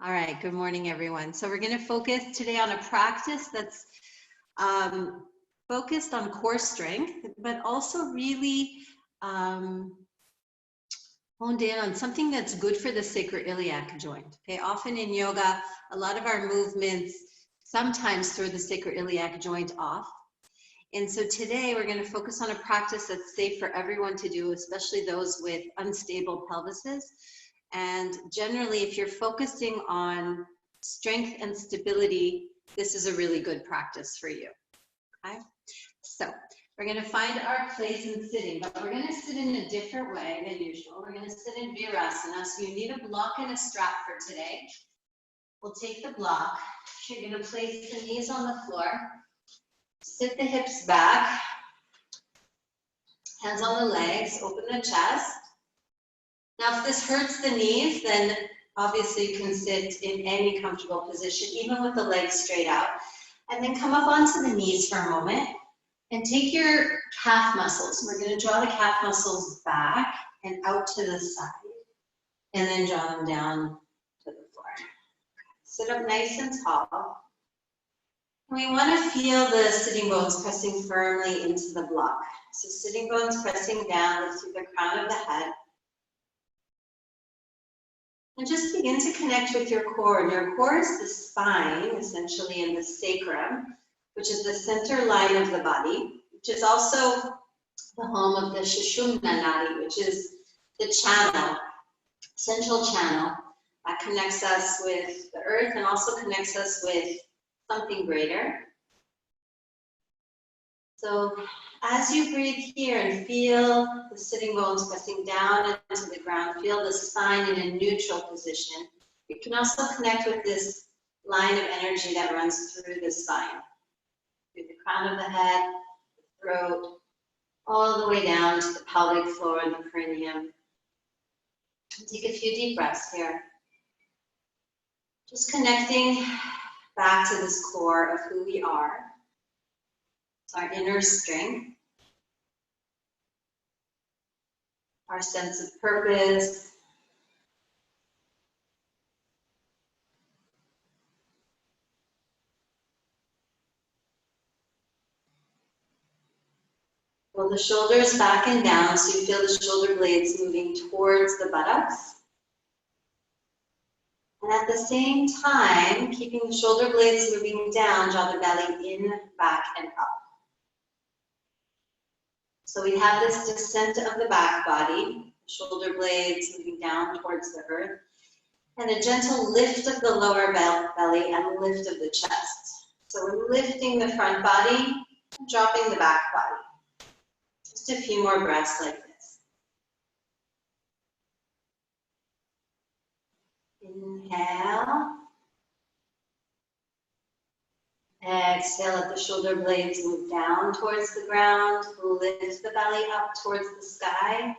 All right, good morning, everyone. So we're going to focus today on a practice that's focused on core strength, but also really honed in on something that's good for the sacroiliac joint. Okay, often in yoga, a lot of our movements sometimes throw the sacroiliac joint off. And so today we're going to focus on a practice that's safe for everyone to do, especially those with unstable pelvises. And generally, if you're focusing on strength and stability, this is a really good practice for you. Okay, so we're going to find our place in sitting, but we're going to sit in a different way than usual. We're going to sit in virasana, so you need a block and a strap for today. We'll take the block. You're going to place the knees on the floor, sit the hips back, hands on the legs, open the chest. Now, if this hurts the knees, then obviously you can sit in any comfortable position, even with the legs straight out. And then come up onto the knees for a moment and take your calf muscles. We're going to draw the calf muscles back and out to the side, and then draw them down to the floor. Sit up nice and tall. And we want to feel the sitting bones pressing firmly into the block. So sitting bones pressing down through the crown of the head. And just begin to connect with your core. And your core is the spine, essentially, and the sacrum, which is the center line of the body, which is also the home of the Sushumna Nadi, which is the channel, central channel that connects us with the earth and also connects us with something greater. So as you breathe here and feel the sitting bones pressing down into the ground, feel the spine in a neutral position. You can also connect with this line of energy that runs through the spine, through the crown of the head, the throat, all the way down to the pelvic floor and the perineum. Take a few deep breaths here. Just connecting back to this core of who we are. It's our inner strength, our sense of purpose, pull the shoulders back and down so you feel the shoulder blades moving towards the buttocks. And at the same time, keeping the shoulder blades moving down, draw the belly in, back, and up. So we have this descent of the back body, shoulder blades moving down towards the earth, and a gentle lift of the lower belly and lift of the chest. So we're lifting the front body and dropping the back body. Just a few more breaths like this. Inhale. Exhale, let the shoulder blades move down towards the ground. Lift the belly up towards the sky.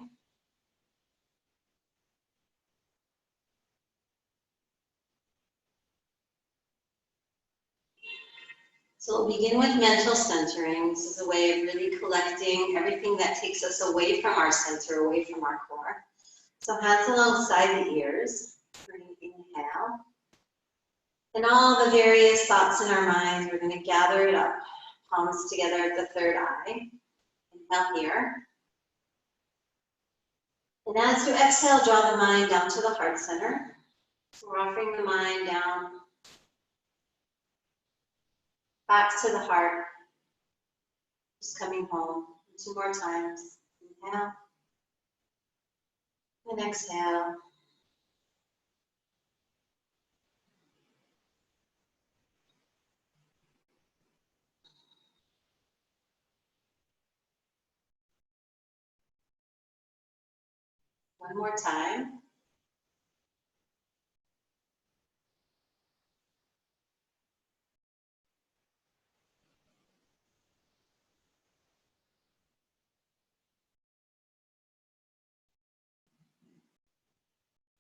So we'll begin with mental centering. This is a way of really collecting everything that takes us away from our center, away from our core. So hands alongside the ears. Inhale. And all the various thoughts in our mind, we're going to gather it up. Palms together at the third eye. Inhale here. And as you exhale, draw the mind down to the heart center. So we're offering the mind down, back to the heart. Just coming home. 2 more times. Inhale. And exhale. One more time.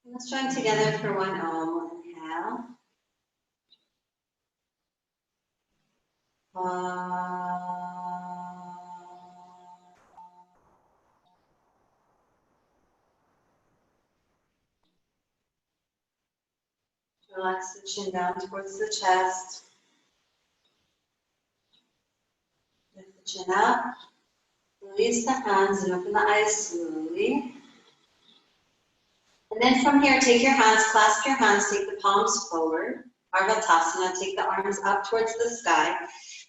And let's join together for one Om. Inhale. Relax the chin down towards the chest. Lift the chin up. Release the hands and open the eyes slowly. And then from here, take your hands, clasp your hands, take the palms forward. Arvatasana, take the arms up towards the sky.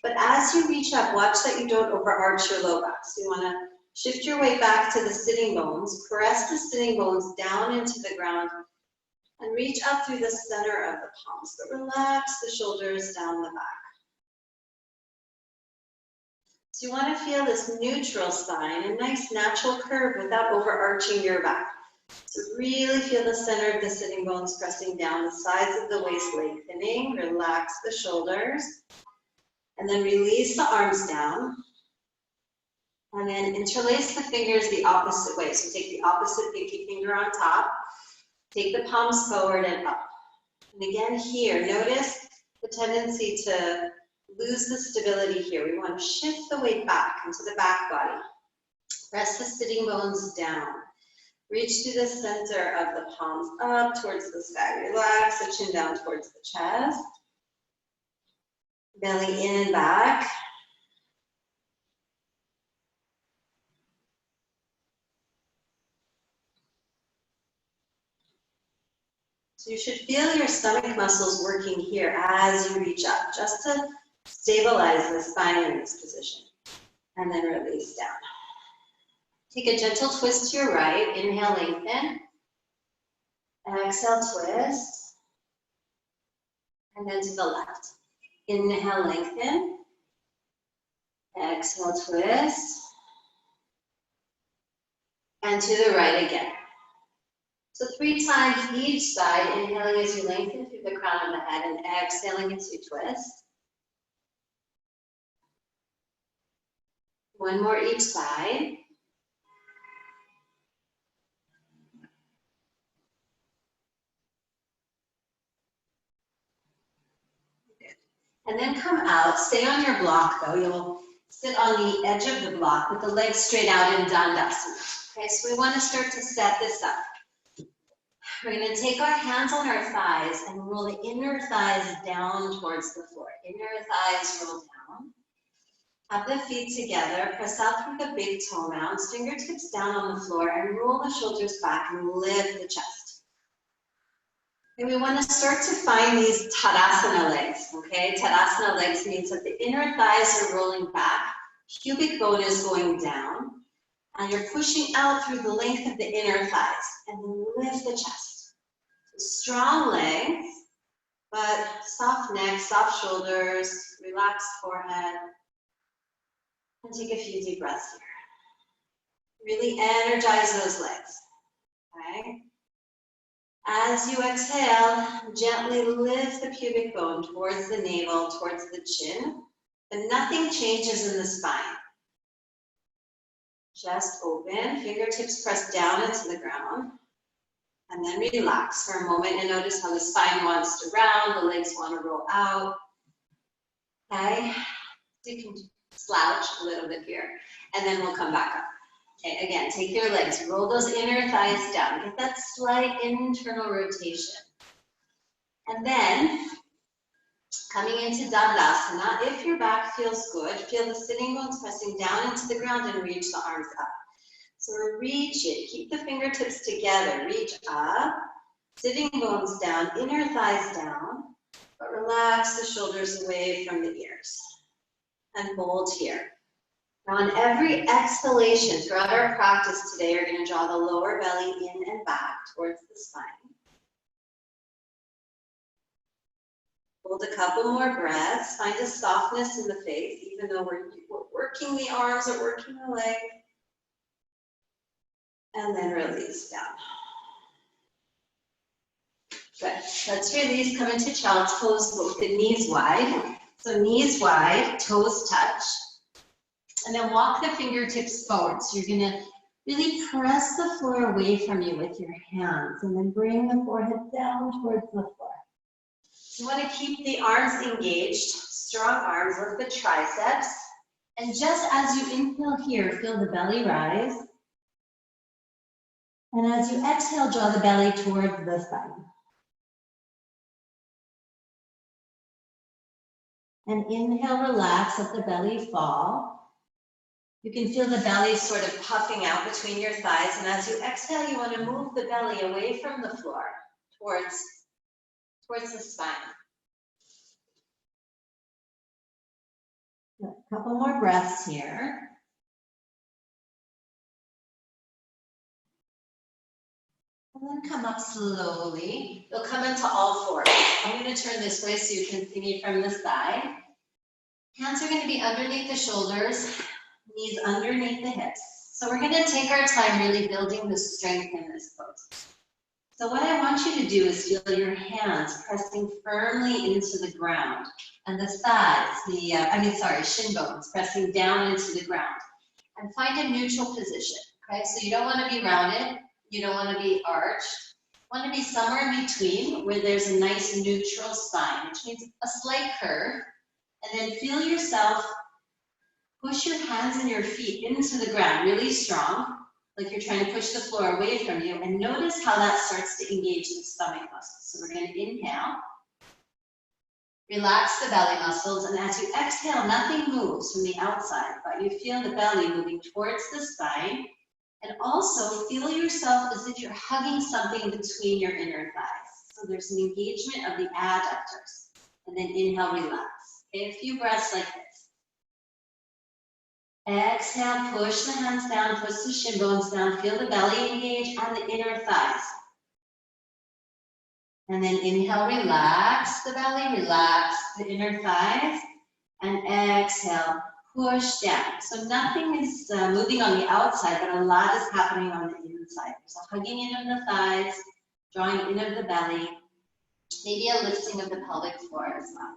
But as you reach up, watch that you don't overarch your low back. So you want to shift your weight back to the sitting bones, press the sitting bones down into the ground, and reach up through the center of the palms. But relax the shoulders down the back. So you want to feel this neutral spine, a nice natural curve without overarching your back. So really feel the center of the sitting bones pressing down, the sides of the waist lengthening. Relax the shoulders. And then release the arms down. And then interlace the fingers the opposite way. So take the opposite pinky finger on top. Take the palms forward and up. And again here, notice the tendency to lose the stability here. We want to shift the weight back into the back body. Press the sitting bones down. Reach to the center of the palms up towards the sky. Relax the chin down towards the chest. Belly in and back. So you should feel your stomach muscles working here as you reach up, just to stabilize the spine in this position. And then release down. Take a gentle twist to your right. Inhale, lengthen. Exhale, twist. And then to the left. Inhale, lengthen. Exhale, twist. And to the right again. So 3 times each side, inhaling as you lengthen through the crown of the head and exhaling as you twist. 1 more each side. And then come out, stay on your block though. You'll sit on the edge of the block with the legs straight out in Dandasana. Okay, so we want to start to set this up. We're going to take our hands on our thighs and roll the inner thighs down towards the floor. Inner thighs roll down. Have the feet together, press out through the big toe mounds, fingertips down on the floor, and roll the shoulders back and lift the chest. And we want to start to find these Tadasana legs, okay? Tadasana legs means that the inner thighs are rolling back, pubic bone is going down, and you're pushing out through the length of the inner thighs, and then lift the chest. So strong legs, but soft neck, soft shoulders, relaxed forehead, and take a few deep breaths here. Really energize those legs, okay? As you exhale, gently lift the pubic bone towards the navel, towards the chin, but nothing changes in the spine. Chest open, fingertips press down into the ground, and then relax for a moment and notice how the spine wants to round, the legs want to roll out. Okay, so you can slouch a little bit here, and then we'll come back up. Okay, again, take your legs, roll those inner thighs down, get that slight internal rotation. And then, coming into Dandasana, if your back feels good, feel the sitting bones pressing down into the ground and reach the arms up. So reach it, keep the fingertips together, reach up, sitting bones down, inner thighs down, but relax the shoulders away from the ears. And hold here. Now on every exhalation throughout our practice today, you're going to draw the lower belly in and back towards the spine. Hold a couple more breaths. Find a softness in the face, even though we're working the arms or working the leg. And then release down. Good. Let's release. Come into child's pose, but with the knees wide. So knees wide, toes touch. And then walk the fingertips forward. So you're going to really press the floor away from you with your hands. And then bring the forehead down towards the floor. You want to keep the arms engaged, strong arms, lift the triceps. And just as you inhale here, feel the belly rise. And as you exhale, draw the belly towards the spine. And inhale, relax, let the belly fall. You can feel the belly sort of puffing out between your thighs. And as you exhale, you want to move the belly away from the floor towards the spine. A couple more breaths here. And then come up slowly. You'll come into all fours. I'm going to turn this way so you can see me from the side. Hands are going to be underneath the shoulders, knees underneath the hips. So we're going to take our time really building the strength in this pose. So what I want you to do is feel your hands pressing firmly into the ground and the thighs, shin bones pressing down into the ground. And find a neutral position, okay? So you don't want to be rounded, you don't want to be arched. You want to be somewhere in between where there's a nice neutral spine, which means a slight curve. And then feel yourself push your hands and your feet into the ground really strong, like you're trying to push the floor away from you. And notice how that starts to engage the stomach muscles. So we're going to inhale. Relax the belly muscles, and as you exhale, nothing moves from the outside, but you feel the belly moving towards the spine, and also feel yourself as if you're hugging something between your inner thighs. So there's an engagement of the adductors, and then inhale, relax. Okay, a few breaths like this. Exhale, push the hands down, push the shin bones down, feel the belly engage and the inner thighs. And then inhale, relax the belly, relax the inner thighs, and exhale, push down. So nothing is moving on the outside, but a lot is happening on the inside. So hugging in of the thighs, drawing in of the belly, maybe a lifting of the pelvic floor as well.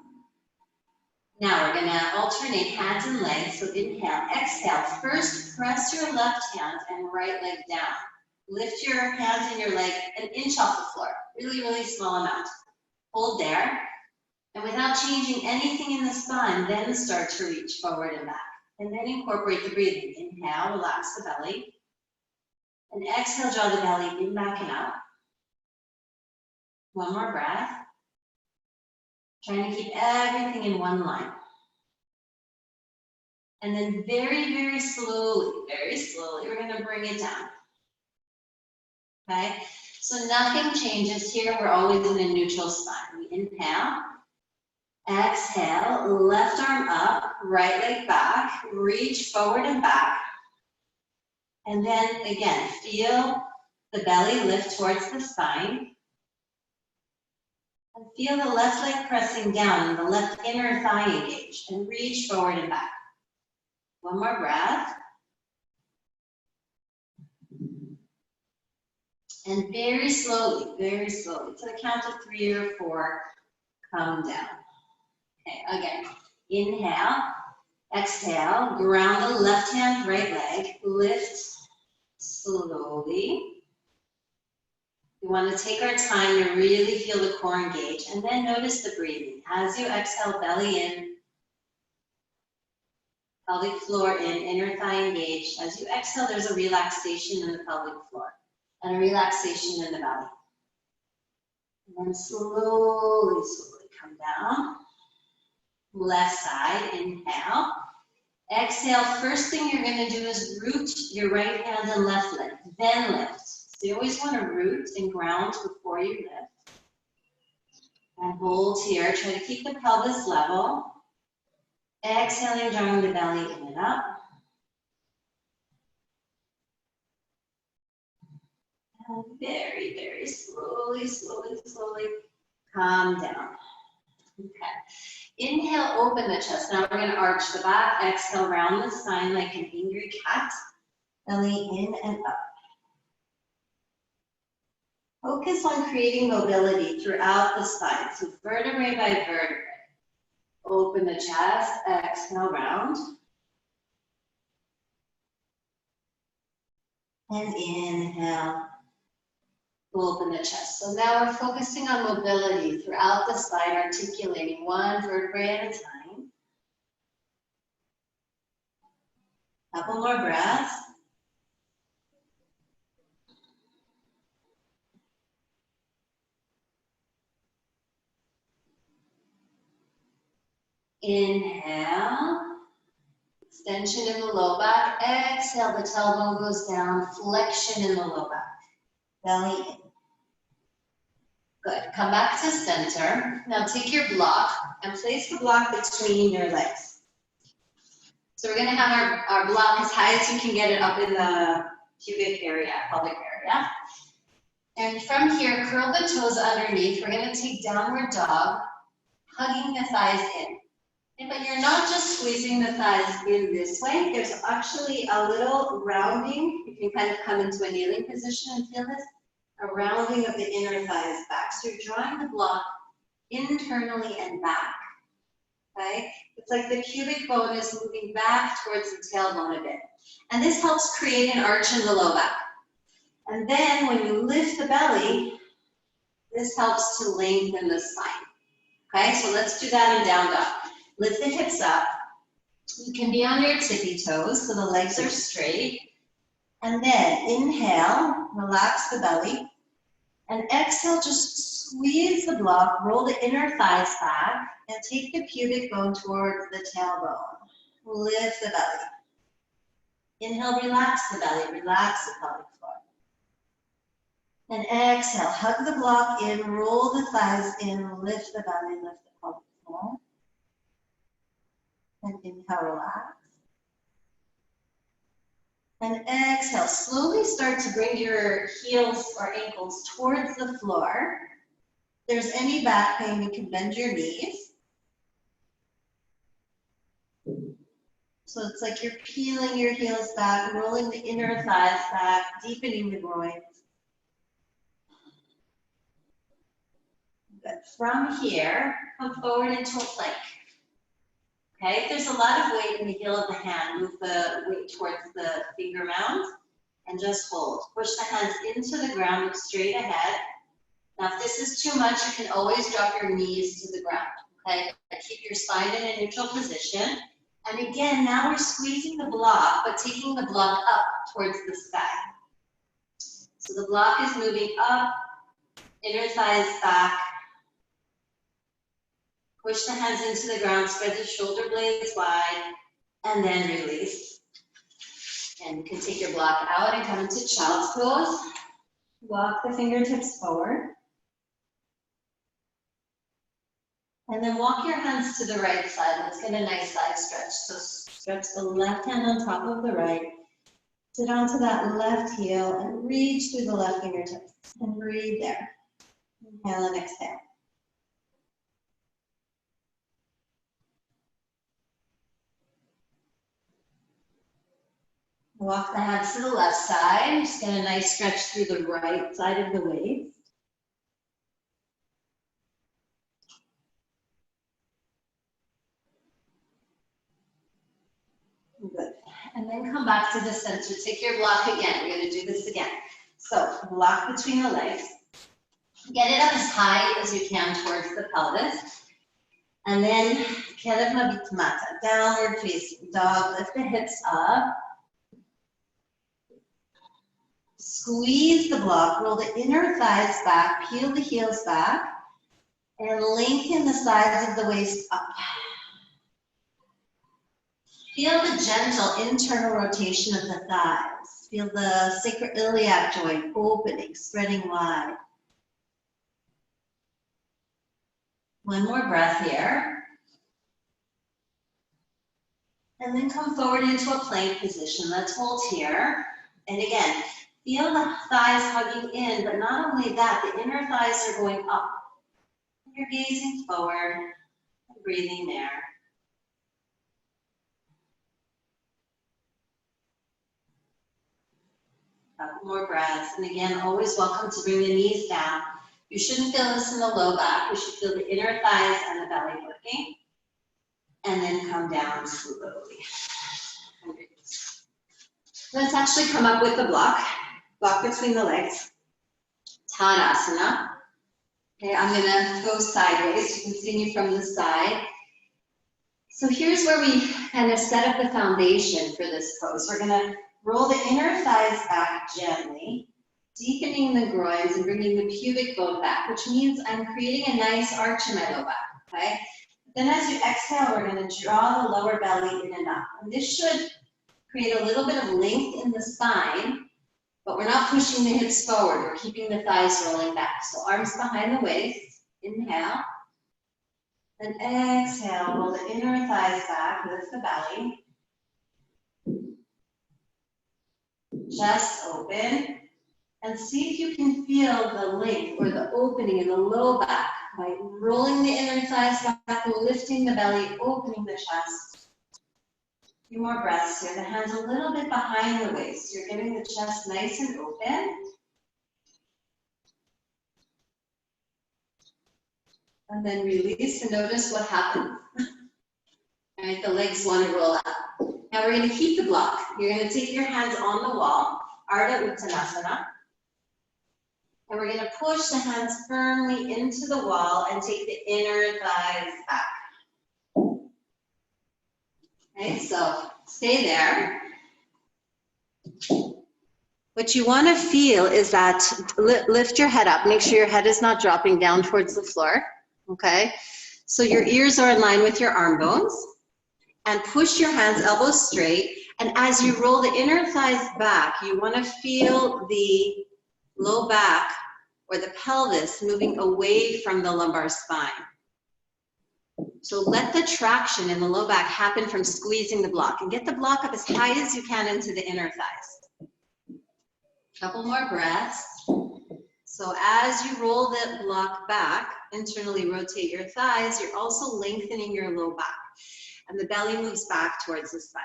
Now we're gonna alternate hands and legs. So inhale, exhale. First, press your left hand and right leg down. Lift your hands and your leg an inch off the floor. Really, really small amount. Hold there. And without changing anything in the spine, then start to reach forward and back. And then incorporate the breathing. Inhale, relax the belly. And exhale, draw the belly in, back, and out. One more breath. Trying to keep everything in one line. And then very, very slowly, we're going to bring it down. Okay? So nothing changes here. We're always in a neutral spine. We inhale. Exhale, left arm up, right leg back, reach forward and back. And then again, feel the belly lift towards the spine. And feel the left leg pressing down and the left inner thigh engage. And reach forward and back. One more breath. And very slowly, to the count of 3 or 4, come down. Okay, again, inhale, exhale, ground the left hand, right leg, lift slowly. We want to take our time to really feel the core engage, and then notice the breathing. As you exhale, belly in, pelvic floor in, inner thigh engaged. As you exhale, there's a relaxation in the pelvic floor and a relaxation in the belly. And then slowly come down. Left side, inhale. Exhale, first thing you're going to do is root your right hand and left leg, then lift. So you always want to root and ground before you lift. And hold here, try to keep the pelvis level. Exhaling, drawing the belly in and up. And very, very slowly, calm down. Okay. Inhale, open the chest. Now we're going to arch the back. Exhale, round the spine like an angry cat. Belly in and up. Focus on creating mobility throughout the spine. So vertebrae by vertebrae. Open the chest. Exhale, round. And inhale. Open the chest. So now we're focusing on mobility throughout the spine, articulating one vertebrae at a time. Couple more breaths. Inhale, extension in the low back. Exhale, the tailbone goes down, flexion in the low back. Belly in. Good. Come back to center. Now take your block and place the block between your legs. So we're going to have our block as high as you can get it up in the pubic area, pelvic area. And from here, curl the toes underneath. We're going to take downward dog, hugging the thighs in. Okay, but you're not just squeezing the thighs in this way. There's actually a little rounding. You can kind of come into a kneeling position and feel this. A rounding of the inner thighs back. So you're drawing the block internally and back. Okay? It's like the pubic bone is moving back towards the tailbone a bit. And this helps create an arch in the low back. And then when you lift the belly, this helps to lengthen the spine. Okay, so let's do that in down dog. Lift the hips up. You can be on your tippy toes so the legs are straight. And then inhale, relax the belly. And exhale, just squeeze the block, roll the inner thighs back, and take the pubic bone towards the tailbone. Lift the belly. Inhale, relax the belly, relax the pelvic floor. And exhale, hug the block in, roll the thighs in, lift the belly, lift the pelvic floor. And inhale, relax. And exhale, slowly start to bring your heels or ankles towards the floor. If there's any back pain, you can bend your knees. So it's like you're peeling your heels back, rolling the inner thighs back, deepening the groins. Good. From here, come forward into a plank. Okay, if there's a lot of weight in the heel of the hand, move the weight towards the finger mound and just hold. Push the hands into the ground, look straight ahead. Now, if this is too much, you can always drop your knees to the ground. Okay, keep your spine in a neutral position. And again, now we're squeezing the block, but taking the block up towards the sky. So the block is moving up, inner thighs back. Push the hands into the ground, spread the shoulder blades wide, and then release. And you can take your block out and come into child's pose. Walk the fingertips forward. And then walk your hands to the right side. Let's get a nice side stretch. So stretch the left hand on top of the right. Sit onto that left heel and reach through the left fingertips. And breathe there. Inhale and exhale. Walk the hands to the left side. Just get a nice stretch through the right side of the waist. Good. And then come back to the center. Take your block again. We're going to do this again. So block between the legs. Get it up as high as you can towards the pelvis. And then Kelev Mabit Mata, downward facing dog. Lift the hips up. Squeeze the block, roll the inner thighs back, peel the heels back, and lengthen the sides of the waist up. Feel the gentle internal rotation of the thighs. Feel the sacroiliac joint opening, spreading wide. One more breath here. And then come forward into a plank position. Let's hold here. And again, feel the thighs hugging in, but not only that, the inner thighs are going up. You're gazing forward and breathing there. Couple more breaths. And again, always welcome to bring the knees down. You shouldn't feel this in the low back. You should feel the inner thighs and the belly working. And then come down slowly. Let's actually come up with the block. Block between the legs. Tadasana. Okay, I'm gonna go sideways. You can see me from the side. So here's where we kind of set up the foundation for this pose. We're gonna roll the inner thighs back gently, deepening the groins and bringing the pubic bone back, which means I'm creating a nice arch in my low back, okay? Then as you exhale, we're going to draw the lower belly in and up. And this should create a little bit of length in the spine, but we're not pushing the hips forward. We're keeping the thighs rolling back. So arms behind the waist. Inhale. And exhale, roll the inner thighs back, lift the belly. Chest open. And see if you can feel the length or the opening in the low back by rolling the inner thighs back, lifting the belly, opening the chest. A few more breaths here. The hands a little bit behind the waist. You're getting the chest nice and open. And then release and notice what happens. All right, the legs want to roll up. Now we're going to keep the block. You're going to take your hands on the wall, Ardha Uttanasana. And we're going to push the hands firmly into the wall and take the inner thighs back. Okay, so stay there. What you want to feel is that lift your head up. Make sure your head is not dropping down towards the floor. Okay, so your ears are in line with your arm bones. And push your hands elbows straight. And as you roll the inner thighs back, you want to feel the low back or the pelvis moving away from the lumbar spine. So let the traction in the low back happen from squeezing the block, and get the block up as high as you can into the inner thighs. Couple more breaths. So as you roll the block back, internally rotate your thighs, you're also lengthening your low back, and the belly moves back towards the spine.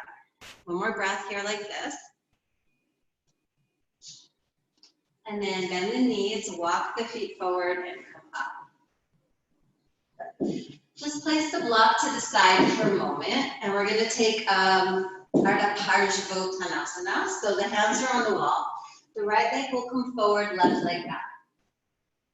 One more breath here like this. And then bend the knees, walk the feet forward, and come up. Just place the block to the side for a moment, and we're going to take Ardha Parshvottanasana. So the hands are on the wall. The right leg will come forward, left leg back.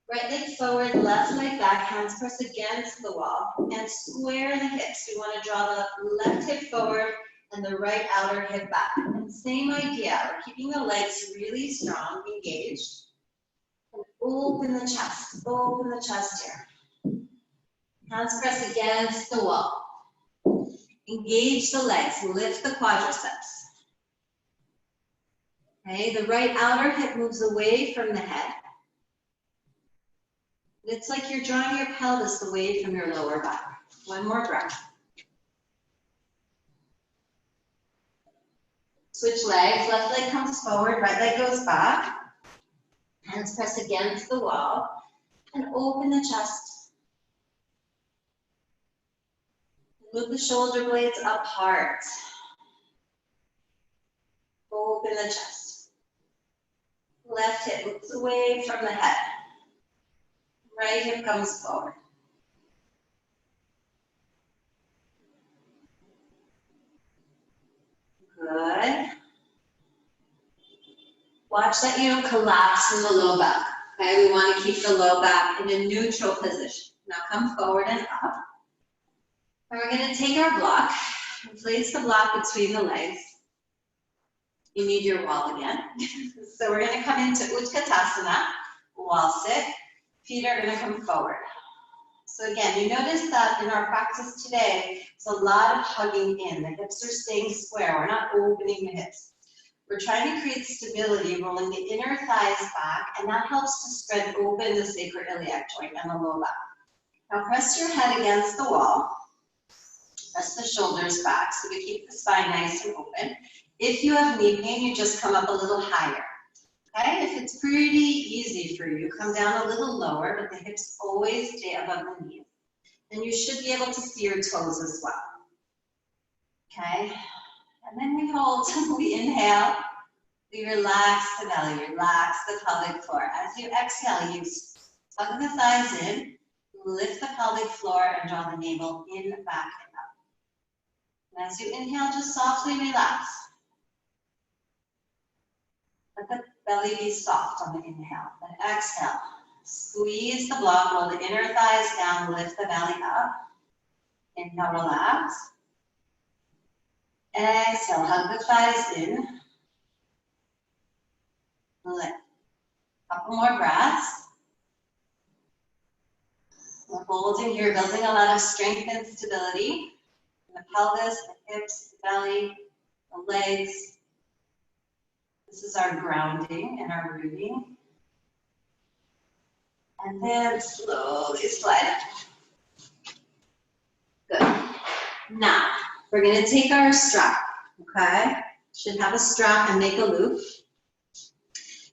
Right leg forward, left leg back, hands press against the wall, and square the hips. We want to draw the left hip forward and the right outer hip back. And same idea, we're keeping the legs really strong, engaged. And open the chest here. Hands press against the wall. Engage the legs, lift the quadriceps. Okay, the right outer hip moves away from the head. It's like you're drawing your pelvis away from your lower back. One more breath. Switch legs, left leg comes forward, right leg goes back. Hands press against the wall and open the chest. Move the shoulder blades apart. Open the chest. Left hip moves away from the head. Right hip comes forward. Good. Watch that you don't collapse in the low back. Okay, we want to keep the low back in a neutral position. Now come forward and up. And we're going to take our block and place the block between the legs. You need your wall again. So we're going to come into Utkatasana, wall sit. Feet are going to come forward. So again, you notice that in our practice today, it's a lot of hugging in. The hips are staying square. We're not opening the hips. We're trying to create stability, rolling the inner thighs back, and that helps to spread open the sacroiliac joint and the low back. Now press your head against the wall. Press the shoulders back so we keep the spine nice and open. If you have knee pain, you just come up a little higher. Okay, if it's pretty easy for you, come down a little lower, but the hips always stay above the knees. And you should be able to see your toes as well. Okay, and then we hold, we inhale, we relax the belly, relax the pelvic floor. As you exhale, you tuck the thighs in, lift the pelvic floor, and draw the navel in, back, and up. And as you inhale, just softly relax. Let the belly be soft on the inhale. Then exhale. Squeeze the block, roll the inner thighs down, lift the belly up. Inhale, relax. Exhale, hug the thighs in. Lift. Couple more breaths. We're holding here, building a lot of strength and stability in the pelvis, the hips, the belly, the legs. This is our grounding and our rooting. And then slowly slide up. Good. Now, we're going to take our strap, okay? Should have a strap and make a loop.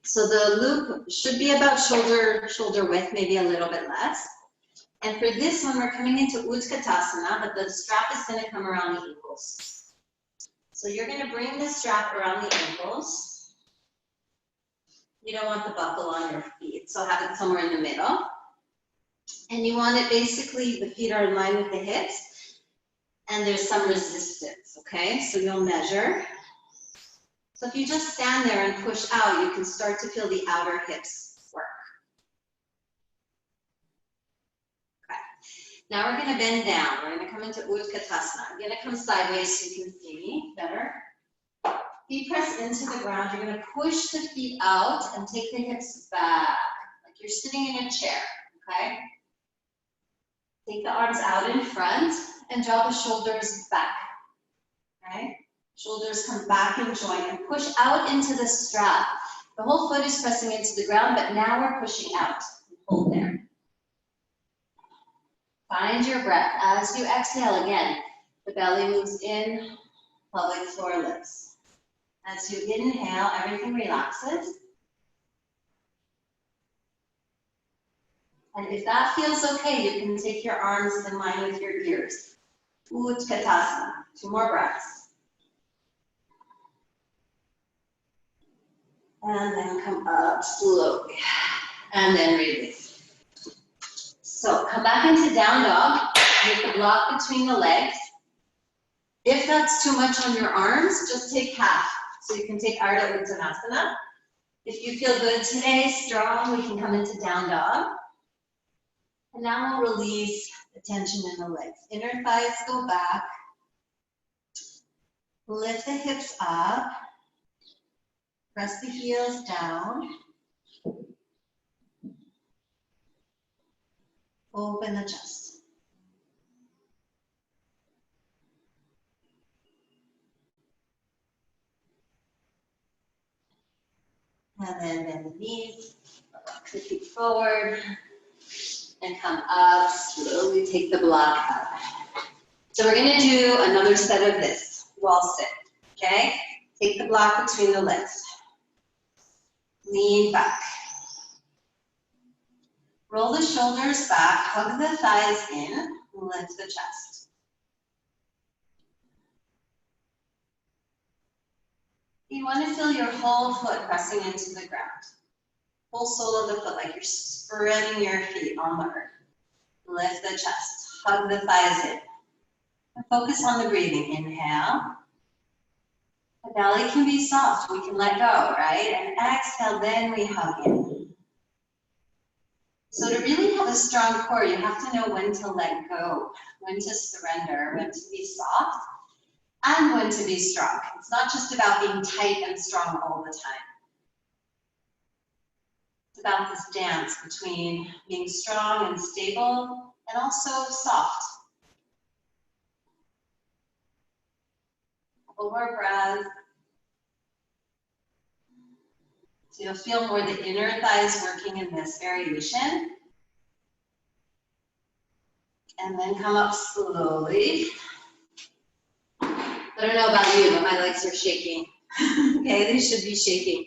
So the loop should be about shoulder width, maybe a little bit less. And for this one, we're coming into Utkatasana, but the strap is going to come around the ankles. So you're going to bring the strap around the ankles. You don't want the buckle on your feet, so have it somewhere in the middle. And you want it basically, the feet are in line with the hips, and there's some resistance, okay? So you'll measure. So if you just stand there and push out, you can start to feel the outer hips work. Okay. Now we're going to bend down. We're going to come into Utkatasana. I'm going to come sideways so you can see me better. Feet press into the ground. You're going to push the feet out and take the hips back, like you're sitting in a chair, okay? Take the arms out in front and draw the shoulders back, okay? Shoulders come back and join and push out into the strap. The whole foot is pressing into the ground, but now we're pushing out. Hold there. Find your breath. As you exhale again, the belly moves in, pelvic floor lifts. As you inhale, everything relaxes. And if that feels okay, you can take your arms in line with your ears. Utkatasana. 2 more breaths. And then come up slowly. And then release. So come back into down dog with the block between the legs. If that's too much on your arms, just take half. So you can take Ardha Uttanasana. If you feel good today, strong, we can come into down dog. And now we'll release the tension in the legs. Inner thighs go back. Lift the hips up. Press the heels down. Open the chest. And then bend the knees, walk the feet forward, and come up, slowly take the block up. So we're gonna do another set of this, wall sit, okay? Take the block between the legs. Lean back. Roll the shoulders back, hug the thighs in, lift the chest. You want to feel your whole foot pressing into the ground. Whole sole of the foot, like you're spreading your feet on the earth. Lift the chest, hug the thighs in. And focus on the breathing. Inhale. The belly can be soft, we can let go, right? And exhale, then we hug in. So to really have a strong core, you have to know when to let go, when to surrender, when to be soft, and when to be strong. It's not just about being tight and strong all the time. It's about this dance between being strong and stable and also soft. Couple more breaths. So you'll feel more the inner thighs working in this variation. And then come up slowly. I don't know about you, but my legs are shaking. Okay, they should be shaking.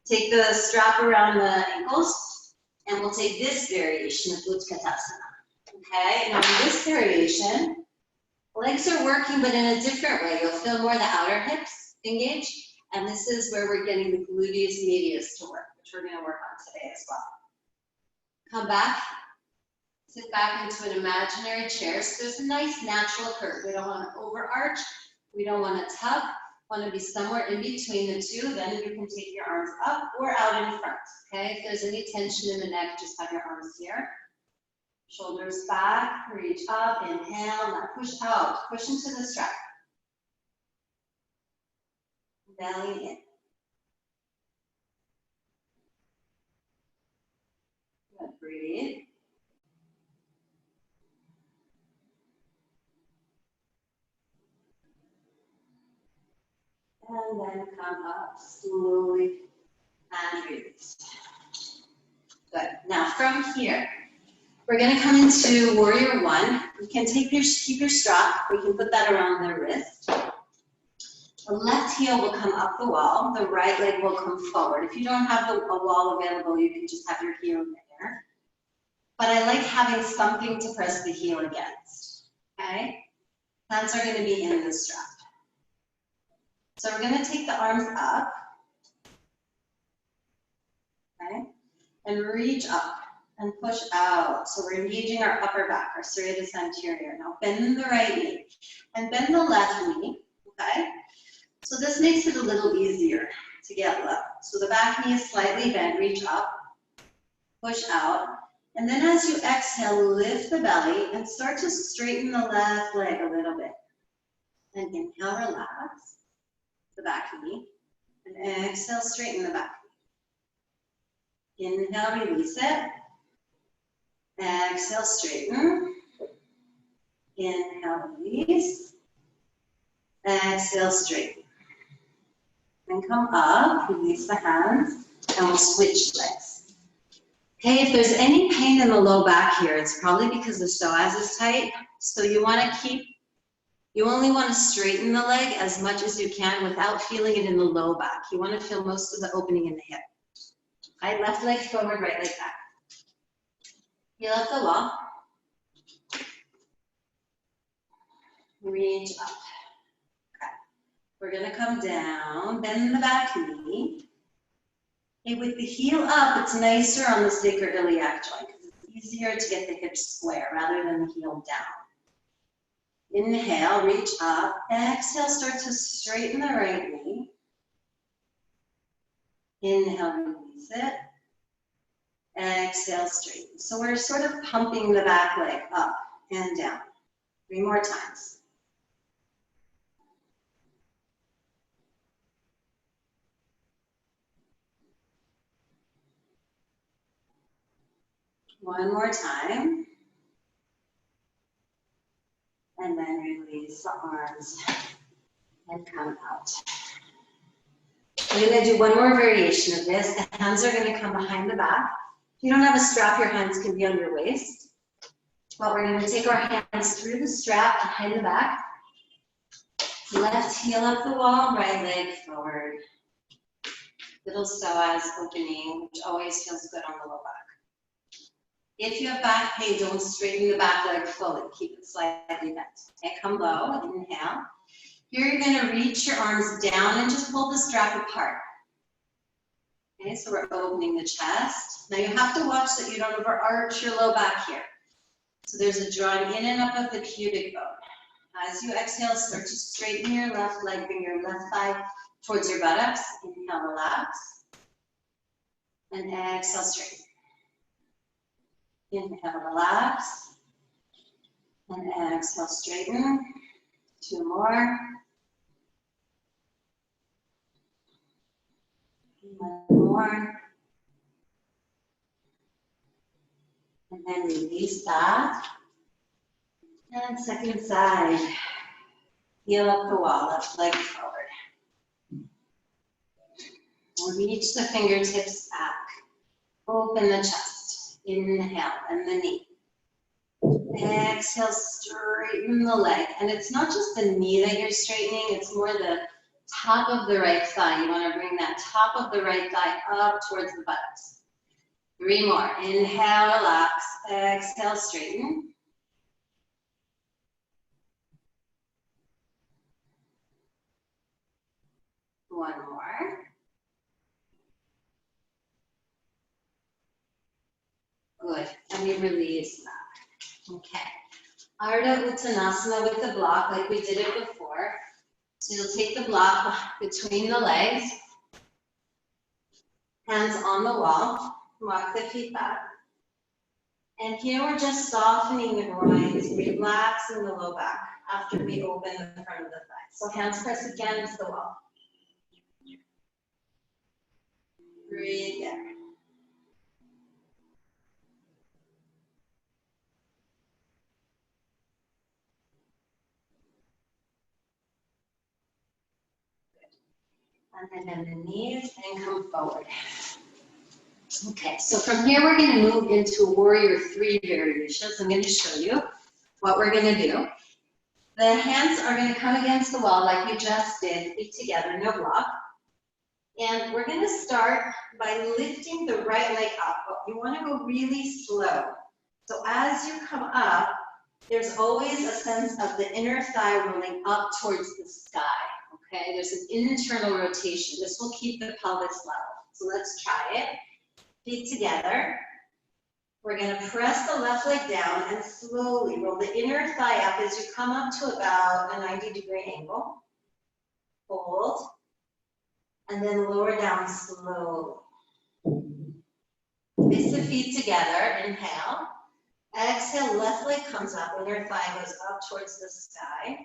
Take the strap around the ankles, and we'll take this variation of Utkatasana. Okay, now in this variation, legs are working, but in a different way. You'll feel more the outer hips engage, and this is where we're getting the gluteus medius to work, which we're going to work on today as well. Come back, sit back into an imaginary chair. So there's a nice natural curve. We don't want to overarch. We don't want to tuck. Want to be somewhere in between the two. Then you can take your arms up or out in front. Okay, if there's any tension in the neck, just have your arms here. Shoulders back, reach up, inhale, now push out, push into the strap. Belly in. Good, breathe. And then come up slowly and release. Good. Now from here, we're going to come into warrior one. You can keep your strap. We can put that around the wrist. The left heel will come up the wall. The right leg will come forward. If you don't have a wall available, you can just have your heel in the air. But I like having something to press the heel against. Okay? Hands are going to be in the strap. So we're going to take the arms up. Okay? And reach up and push out. So we're engaging our upper back, our serratus anterior. Now bend the right knee and bend the left knee. Okay? So this makes it a little easier to get low. So the back knee is slightly bent, reach up, push out. And then as you exhale, lift the belly and start to straighten the left leg a little bit. And inhale, relax the back knee. And exhale, straighten the back knee. Inhale, release it. Exhale, straighten. Inhale, release. Exhale, straighten. Then come up, release the hands, and we'll switch legs. Okay, if there's any pain in the low back here, it's probably because the psoas is tight. So you only want to straighten the leg as much as you can without feeling it in the low back. You want to feel most of the opening in the hip. Okay, left leg forward, right leg back. Heel up the wall. Reach up. We're going to come down, bend the back knee. Okay, with the heel up, it's nicer on the sacroiliac joint because it's easier to get the hips square rather than the heel down. Inhale, reach up. Exhale, start to straighten the right knee. Inhale, release it. Exhale, straighten. So we're sort of pumping the back leg up and down. 3 more times. One more time. And then release the arms and come out. We're going to do one more variation of this. The hands are going to come behind the back. If you don't have a strap, your hands can be on your waist. But we're going to take our hands through the strap behind the back. Left heel up the wall, right leg forward. Little psoas opening, which always feels good on the low back. If you have back pain, don't straighten the back leg fully. Keep it slightly bent. Okay, come low, inhale. Here you're going to reach your arms down and just pull the strap apart. Okay, so we're opening the chest. Now you have to watch that you don't overarch your low back here. So there's a drawing in and up of the pubic bone. As you exhale, start to straighten your left leg, bring your left thigh towards your buttocks. Inhale, relax. And exhale, straighten. Inhale, relax. And exhale, straighten. 2 more. 1 more. And then release that. And second side. Heel up the wall, left leg forward. Reach the fingertips back. Open the chest. Inhale, and the knee. Exhale, straighten the leg. And it's not just the knee that you're straightening, it's more the top of the right thigh. You want to bring that top of the right thigh up towards the buttocks. 3 more. Inhale, relax. Exhale, straighten. One more. Good. And we release that. Okay. Ardha Uttanasana with the block like we did it before. So you'll take the block between the legs, hands on the wall, walk the feet back. And here we're just softening the groins, relaxing the low back after we open the front of the thigh. So hands press against the wall. Breathe there. And then bend the knees and come forward. Okay, so from here we're going to move into warrior 3 variations. I'm going to show you what we're going to do. The hands are going to come against the wall like we just did, feet together, no block. And we're going to start by lifting the right leg up, but you want to go really slow. So as you come up, there's always a sense of the inner thigh rolling up towards the sky, okay? There's an internal rotation. This will keep the pelvis level. So let's try it. Feet together. We're going to press the left leg down and slowly roll the inner thigh up as you come up to about a 90-degree angle. Hold. And then lower down slowly. Place the feet together. Inhale. Exhale, left leg comes up, inner thigh goes up towards the sky.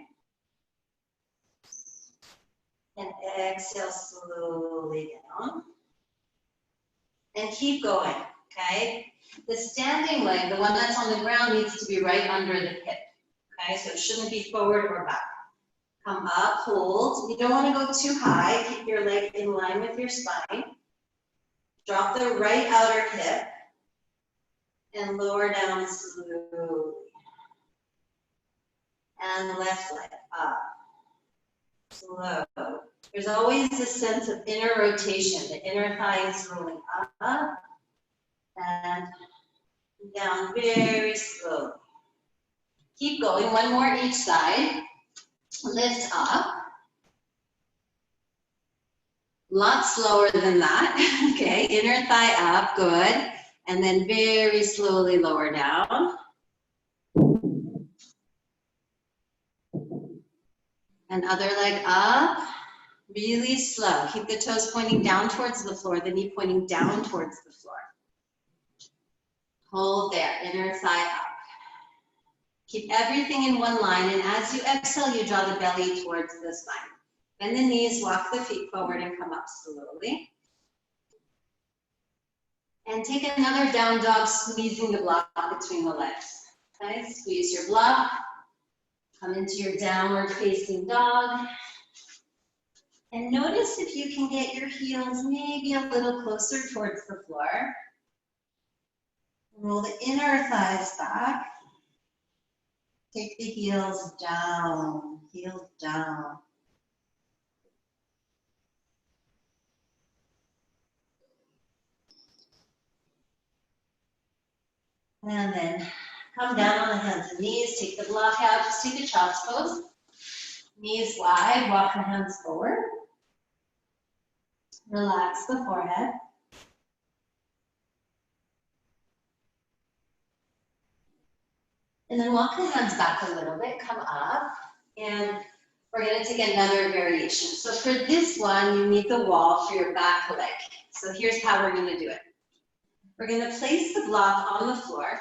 And exhale slowly down. And keep going, okay? The standing leg, the one that's on the ground, needs to be right under the hip, okay? So it shouldn't be forward or back. Come up, hold. You don't want to go too high. Keep your leg in line with your spine. Drop the right outer hip. And lower down slowly. And left leg up. Slow. There's always a sense of inner rotation. The inner thigh is rolling up and down very slowly. Keep going. One more each side. Lift up. Lots slower than that. Okay, inner thigh up. Good. And then very slowly lower down. And other leg up. Really slow. Keep the toes pointing down towards the floor, the knee pointing down towards the floor. Hold there, inner thigh up. Keep everything in one line, and as you exhale, you draw the belly towards the spine. Bend the knees, walk the feet forward, and come up slowly. And take another down dog, squeezing the block between the legs. Okay, squeeze your block. Come into your downward facing dog. And notice if you can get your heels maybe a little closer towards the floor. Roll the inner thighs back. Take the heels down, heels down. And then come down on the hands and knees, take the block out, just take a child's pose. Knees wide, walk the hands forward. Relax the forehead. And then walk the hands back a little bit, come up, and we're going to take another variation. So for this one, you need the wall for your back leg. So here's how we're going to do it. We're going to place the block on the floor,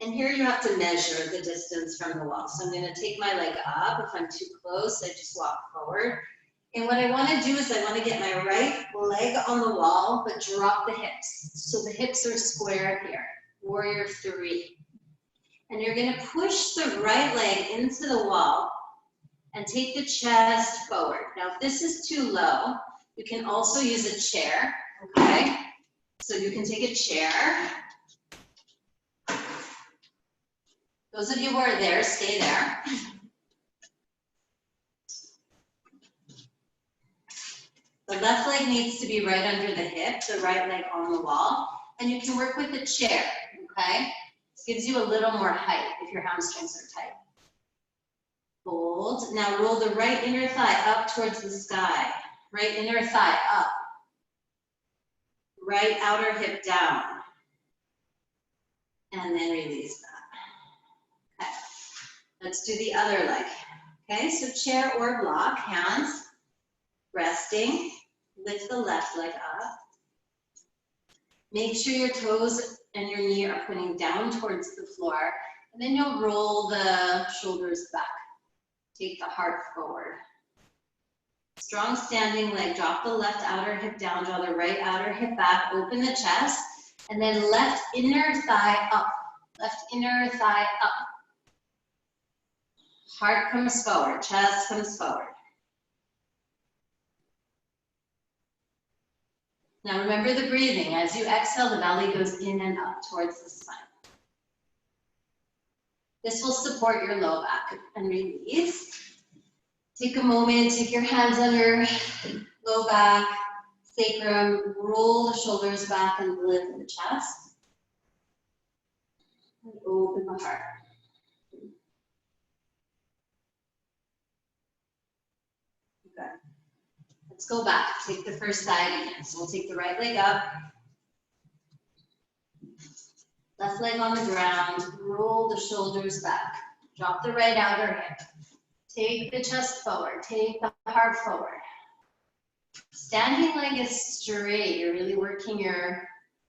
and here you have to measure the distance from the wall. So I'm going to take my leg up. If I'm too close, I just walk forward. And what I want to do is I want to get my right leg on the wall, but drop the hips. So the hips are square here, warrior 3. And you're going to push the right leg into the wall and take the chest forward. Now, if this is too low, you can also use a chair, okay? So you can take a chair. Those of you who are there, stay there. The left leg needs to be right under the hip, the right leg on the wall, and you can work with a chair, okay? This gives you a little more height if your hamstrings are tight. Hold. Now roll the right inner thigh up towards the sky. Right inner thigh up. Right outer hip down. And then release that. Okay. Let's do the other leg. Okay, so chair or block, hands resting. Lift the left leg up. Make sure your toes and your knee are pointing down towards the floor. And then you'll roll the shoulders back. Take the heart forward. Strong standing leg. Drop the left outer hip down. Draw the right outer hip back. Open the chest. And then left inner thigh up. Left inner thigh up. Heart comes forward. Chest comes forward. Now remember the breathing. As you exhale, the belly goes in and up towards the spine. This will support your low back and release. Take a moment, take your hands on your low back, sacrum, roll the shoulders back and lift the chest. And open the heart. Good. Let's go back. Take the first side again. So we'll take the right leg up. Left leg on the ground. Roll the shoulders back. Drop the right outer hip. Take the chest forward. Take the heart forward. Standing leg is straight. You're really working your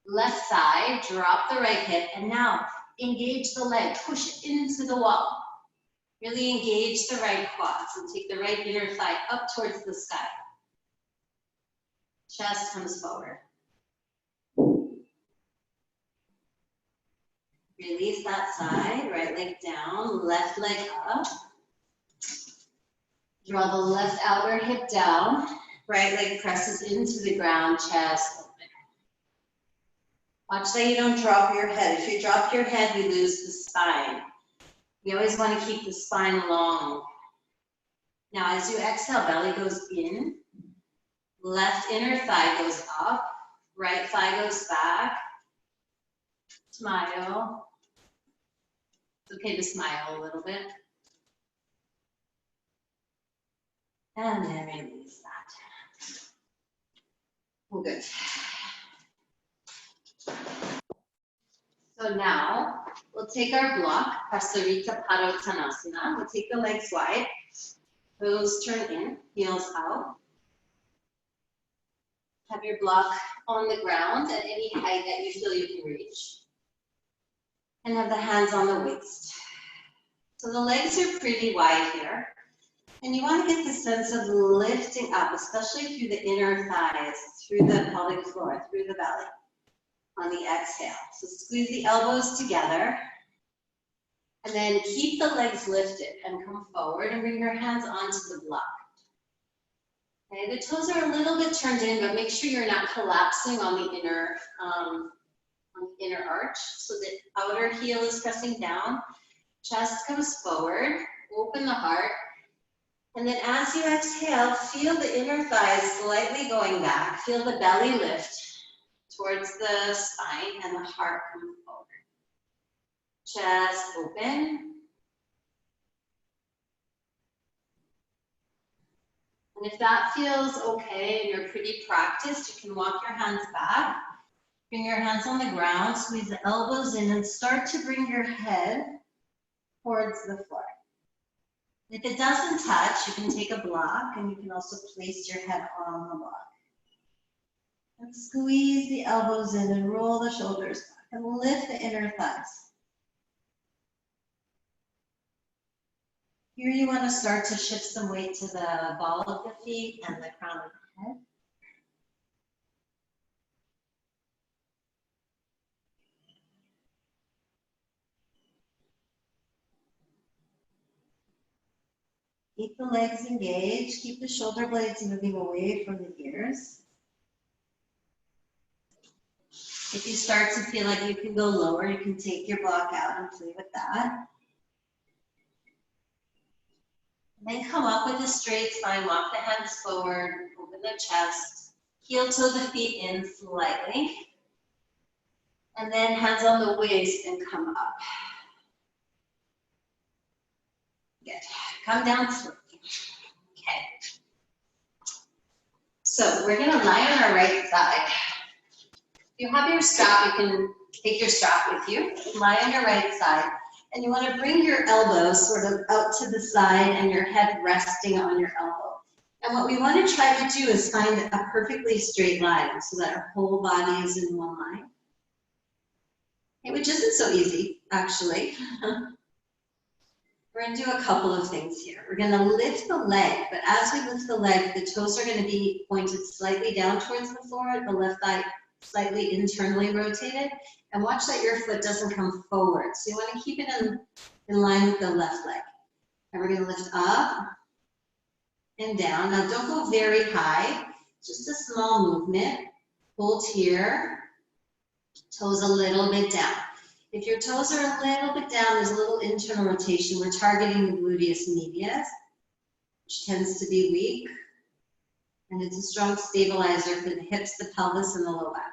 left side. Drop the right hip. And now engage the leg. Push it into the wall. Really engage the right quads and take the right inner thigh up towards the sky. Chest comes forward. Release that side, right leg down, left leg up. Draw the left outer hip down, right leg presses into the ground, chest open. Watch that you don't drop your head. If you drop your head, you lose the spine. You always want to keep the spine long. Now, as you exhale, belly goes in, left inner thigh goes up, right thigh goes back. Smile. It's okay to smile a little bit. And then release that. Well, good. So now, we'll take our block, Prasarita Padottanasana. We'll take the legs wide. Toes turn in, heels out. Have your block on the ground at any height that you feel you can reach. And have the hands on the waist. So the legs are pretty wide here. And you want to get the sense of lifting up, especially through the inner thighs, through the pelvic floor, through the belly on the exhale. So squeeze the elbows together. And then keep the legs lifted and come forward and bring your hands onto the block. Okay, the toes are a little bit turned in, but make sure you're not collapsing on the inner arch. So the outer heel is pressing down, chest comes forward, open the heart. And then as you exhale, feel the inner thighs slightly going back. Feel the belly lift towards the spine and the heart come forward. Chest open. And if that feels okay and you're pretty practiced, you can walk your hands back. Bring your hands on the ground, squeeze the elbows in, and start to bring your head towards the floor. If it doesn't touch, you can take a block, and you can also place your head on the block. And squeeze the elbows in and roll the shoulders back, and lift the inner thighs. Here you want to start to shift some weight to the ball of the feet and the crown of the head. Keep the legs engaged. Keep the shoulder blades moving away from the ears. If you start to feel like you can go lower, you can take your block out and play with that. And then come up with a straight spine. Walk the hands forward. Open the chest. Heel toe the feet in slightly. And then hands on the waist and come up. Good. Come down slowly. Okay. So we're going to lie on our right side. If you have your strap, you can take your strap with you. Lie on your right side. And you want to bring your elbows sort of out to the side and your head resting on your elbow. And what we want to try to do is find a perfectly straight line so that our whole body is in one line. Okay, which isn't so easy, actually. We're going to do a couple of things here. We're going to lift the leg, but as we lift the leg, the toes are going to be pointed slightly down towards the floor, the left thigh slightly internally rotated, and watch that your foot doesn't come forward. So you want to keep it in line with the left leg. And we're going to lift up and down. Now don't go very high, just a small movement. Hold here, toes a little bit down. If your toes are a little bit down, there's a little internal rotation. We're targeting the gluteus medius, which tends to be weak. And it's a strong stabilizer for the hips, the pelvis, and the low back.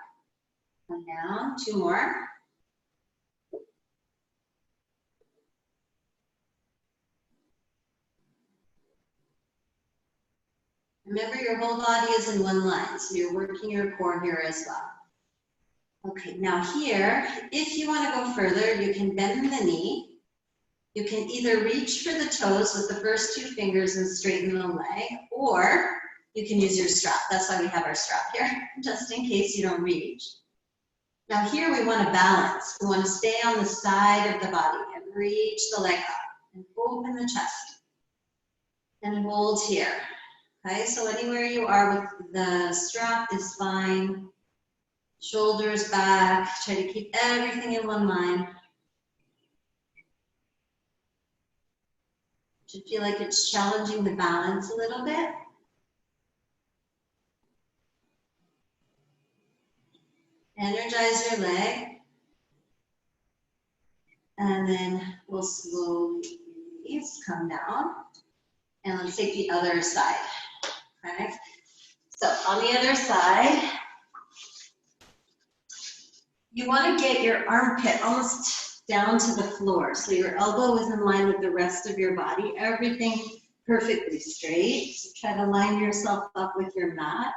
Come down, 2 more. Remember, your whole body is in one line, so you're working your core here as well. Okay, now here, if you want to go further, you can bend the knee. You can either reach for the toes with the first 2 fingers and straighten the leg, or you can use your strap. That's why we have our strap here, just in case you don't reach. Now here we want to balance. We want to stay on the side of the body and reach the leg up and open the chest and hold here. Okay, so anywhere you are with the strap is fine. Shoulders back, try to keep everything in one line. Should feel like it's challenging the balance a little bit. Energize your leg. And then we'll slowly release, come down. And let's take the other side. Okay, so on the other side, you want to get your armpit almost down to the floor. So your elbow is in line with the rest of your body, everything perfectly straight. So try to line yourself up with your mat.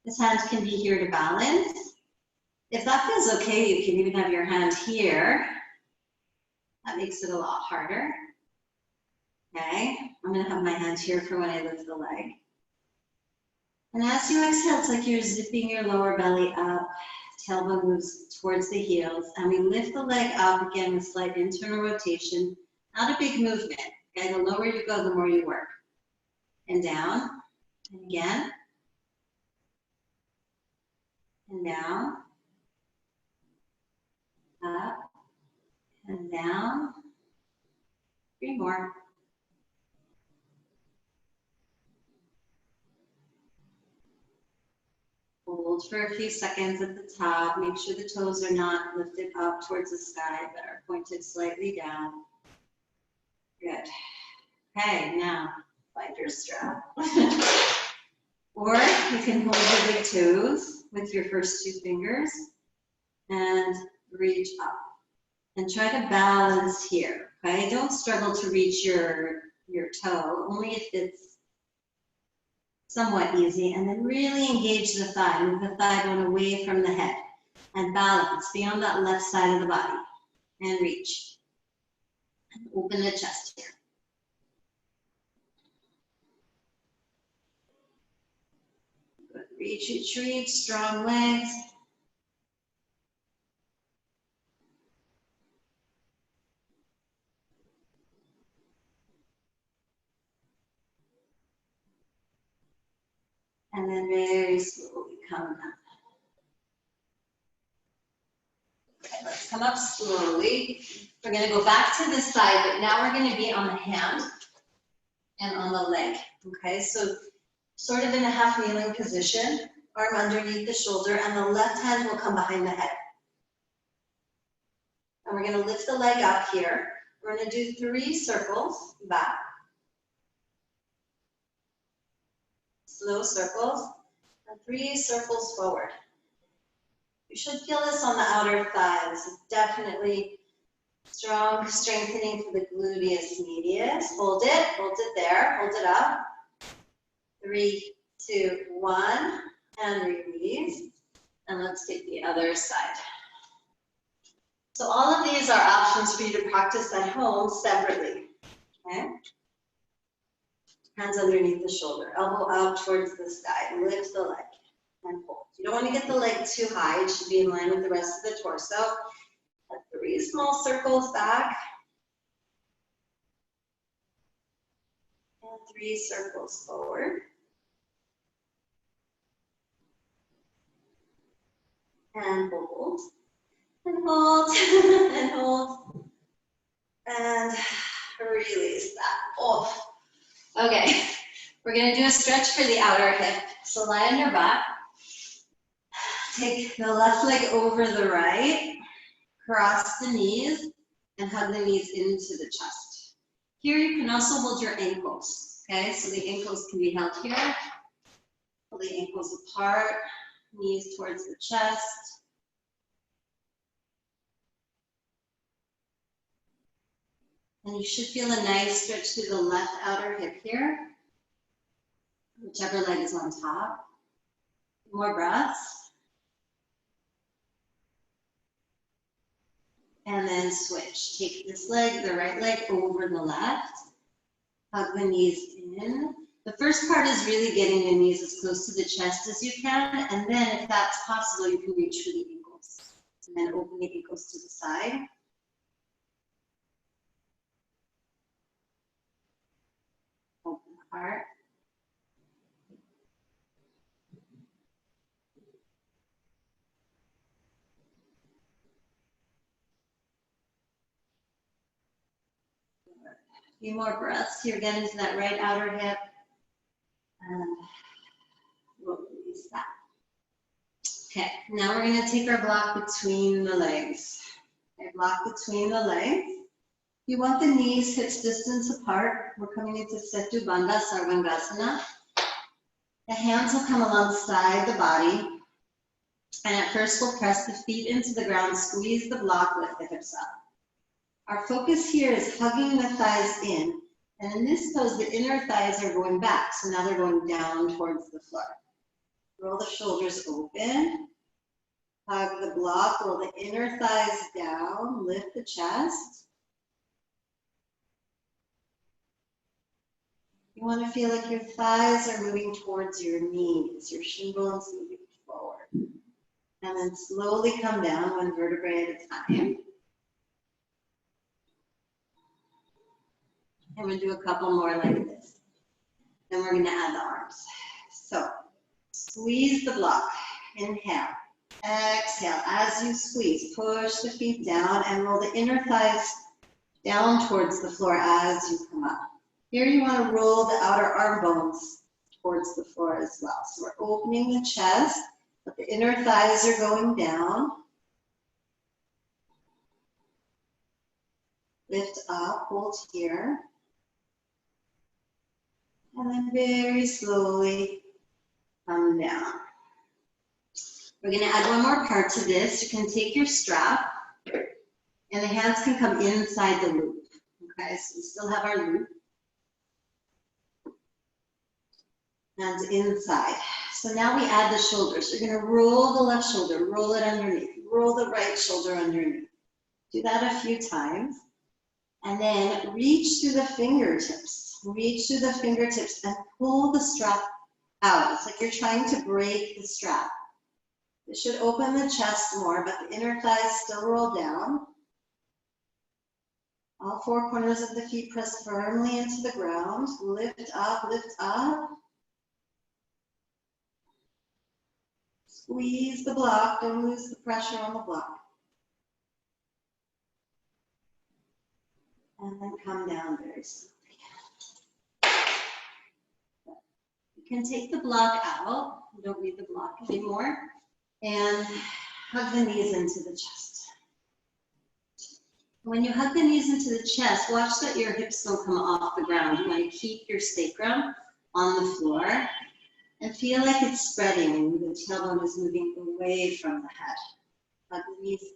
This hand can be here to balance. If that feels okay, you can even have your hand here. That makes it a lot harder. Okay, I'm going to have my hand here for when I lift the leg. And as you exhale, it's like you're zipping your lower belly up, tailbone moves towards the heels, and we lift the leg up again with slight internal rotation, not a big movement. Okay, the lower you go, the more you work. And down, and again, and down, up, and down. 3 more. Hold for a few seconds at the top. Make sure the toes are not lifted up towards the sky, but are pointed slightly down. Good. Okay, now find your strap. Or you can hold your big toes with your first 2 fingers and reach up. And try to balance here, okay? Don't struggle to reach your toe, only if it's somewhat easy, and then really engage the thigh. Move the thigh bone away from the head and balance. Be on that left side of the body and reach. And open the chest here. Good. Reach, reach, reach. Strong legs. And then very slowly come down. Okay, let's come up slowly. We're going to go back to this side, but now we're going to be on the hand and on the leg. Okay, so sort of in a half kneeling position, arm underneath the shoulder, and the left hand will come behind the head. And we're going to lift the leg up here. We're going to do 3 circles back. Slow circles, and 3 circles forward. You should feel this on the outer thigh. This is definitely strong strengthening for the gluteus medius. Hold it there, hold it up. 3, 2, 1, and release. And let's take the other side. So all of these are options for you to practice at home separately. Okay? Hands underneath the shoulder, elbow out towards the sky, lift the leg and hold. You don't want to get the leg too high, it should be in line with the rest of the torso. 3 small circles back. And 3 circles forward. And hold, and hold, and hold. And release that off. Okay, we're going to do a stretch for the outer hip. So lie on your back. Take the left leg over the right, cross the knees, and hug the knees into the chest. Here you can also hold your ankles, okay? So the ankles can be held here, pull the ankles apart, knees towards the chest. And you should feel a nice stretch through the left outer hip here, whichever leg is on top. More breaths. And then switch. Take this leg, the right leg, over the left. Hug the knees in. The first part is really getting the knees as close to the chest as you can. And then if that's possible, you can reach for the ankles. And then open the ankles to the side. Open the heart. A few more breaths here, get into that right outer hip, and we'll release that. Okay, now we're going to take our block between the legs. Okay, block between the legs. You want the knees hips distance apart. We're coming into Setu Bandha Sarvangasana. The hands will come alongside the body, and at first we'll press the feet into the ground, squeeze the block, lift the hips up. Our focus here is hugging the thighs in, and in this pose, the inner thighs are going back, so now they're going down towards the floor. Roll the shoulders open, hug the block, roll the inner thighs down, lift the chest. You want to feel like your thighs are moving towards your knees, your shin bones moving forward. And then slowly come down one vertebrae at a time. And we'll do a couple more like this. Then we're going to add the arms. So, squeeze the block. Inhale. Exhale. As you squeeze, push the feet down and roll the inner thighs down towards the floor as you come up. Here you want to roll the outer arm bones towards the floor as well. So we're opening the chest, but the inner thighs are going down. Lift up, hold here. And then very slowly come down. We're going to add one more part to this. You can take your strap, and the hands can come inside the loop. Okay, so we still have our loop. Hands inside. So now we add the shoulders. You're going to roll the left shoulder, roll it underneath, roll the right shoulder underneath. Do that a few times. And then reach through the fingertips. Reach through the fingertips and pull the strap out. It's like you're trying to break the strap. It should open the chest more, but the inner thighs still roll down. All four corners of the feet press firmly into the ground. Lift up, lift up. Squeeze the block, don't lose the pressure on the block. And then come down very slowly. You can take the block out, you don't need the block anymore, and hug the knees into the chest. When you hug the knees into the chest, watch that your hips don't come off the ground. You want to keep your sacrum on the floor and feel like it's spreading. The tailbone is moving away from the head. Hug the knees in.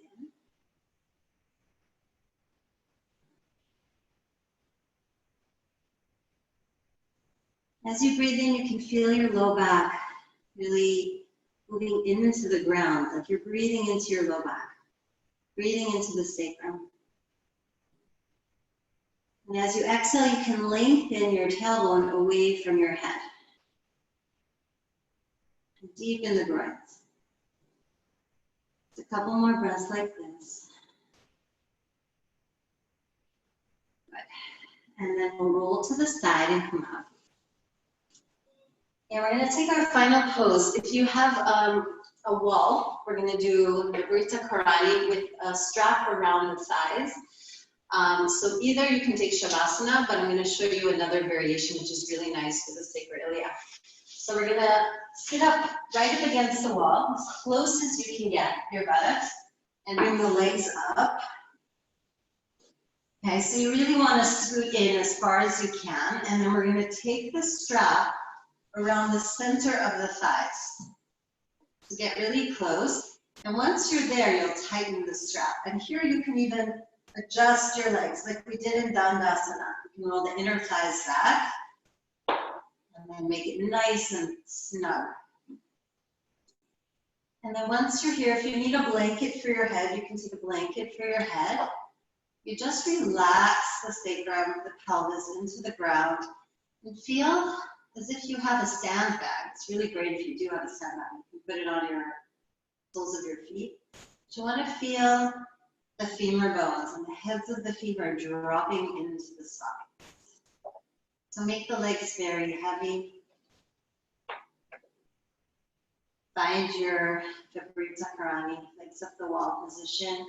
As you breathe in, you can feel your low back really moving into the ground, like you're breathing into your low back, breathing into the sacrum. And as you exhale, you can lengthen your tailbone away from your head. Deepen the breath. Just a couple more breaths like this. Good. And then we'll roll to the side and come up. And we're going to take our final pose. If you have a wall, we're going to do Viparita Karate with a strap around the thighs. So either you can take Shavasana, but I'm going to show you another variation which is really nice for the sacroiliac. So we're gonna sit up right up against the wall, as close as you can get, your buttocks, and bring the legs up. Okay, so you really want to scoot in as far as you can, and then we're gonna take the strap around the center of the thighs. So get really close, and once you're there, you'll tighten the strap. And here you can even adjust your legs, like we did in Dandasana. You can roll the inner thighs back, and then make it nice and snug. And then once you're here, if you need a blanket for your head, you can take a blanket for your head. You just relax the sacrum, the pelvis into the ground, and feel as if you have a sandbag. It's really great if you do have a sandbag. You can put it on your soles of your feet. You want to feel the femur bones and the heads of the femur dropping into the sockets. So make the legs very heavy. Find your Viparita Karani, legs up the wall position.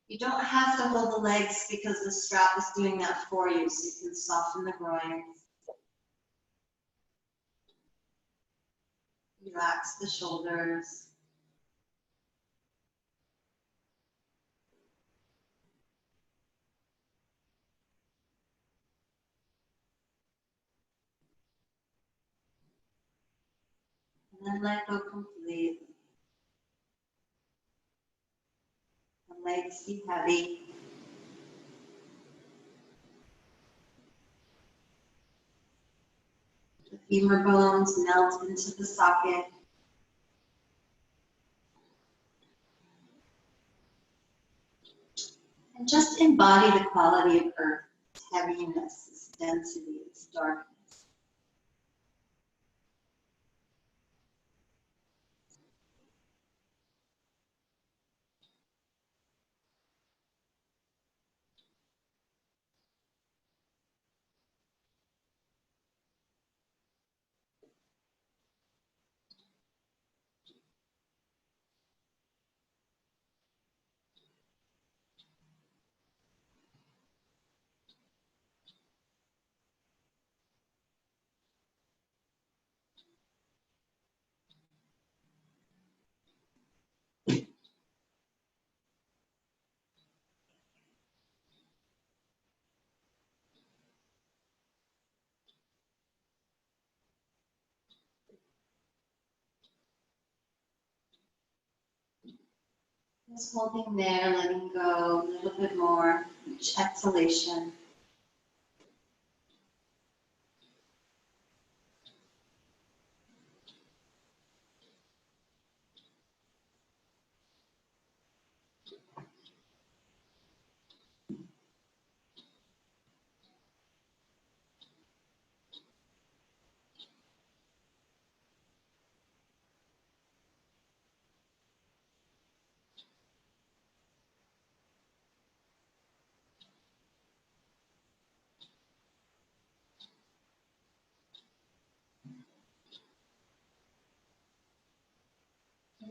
You don't have to hold the legs because the strap is doing that for you, so you can soften the groin. Relax the shoulders. And then let go completely. The legs be heavy. The femur bones melt into the socket. And just embody the quality of earth, its heaviness, its density, its darkness. Just holding there, letting go a little bit more, each exhalation.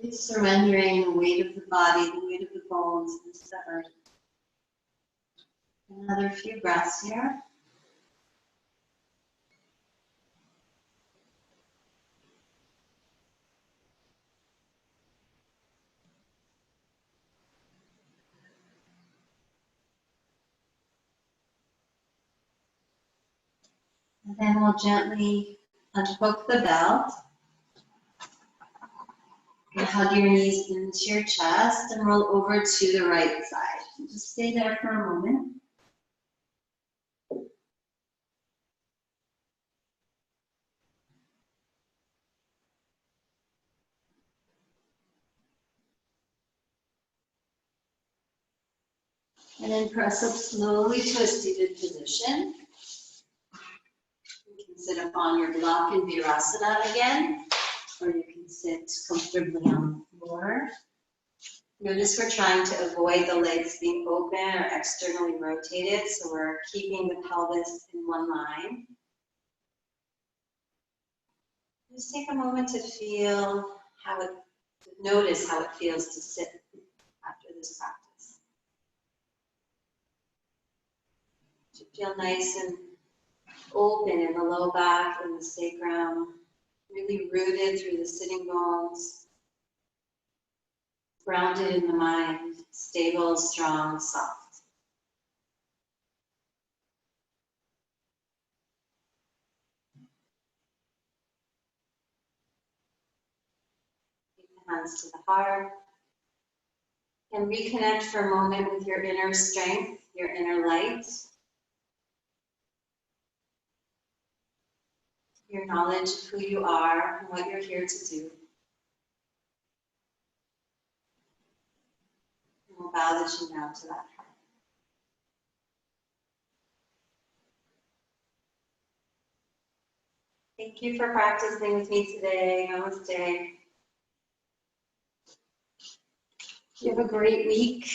Really surrendering the weight of the body, the weight of the bones into the earth. Another few breaths here. And then we'll gently unhook the belt. And hug your knees into your chest and roll over to the right side. Just stay there for a moment. And then press up slowly to a seated position. You can sit up on your block in Virasana again, or you can sit comfortably on the floor. Notice we're trying to avoid the legs being open or externally rotated, so we're keeping the pelvis in one line. Just take a moment to feel notice how it feels to sit after this practice. To feel nice and open in the low back and the sacrum, really rooted through the sitting bones, grounded in the mind, stable, strong, soft. Take the hands to the heart. And reconnect for a moment with your inner strength, your inner light, your knowledge of who you are and what you're here to do. And we'll bow the chin now to that heart. Thank you for practicing with me today. Namaste. You have a great week.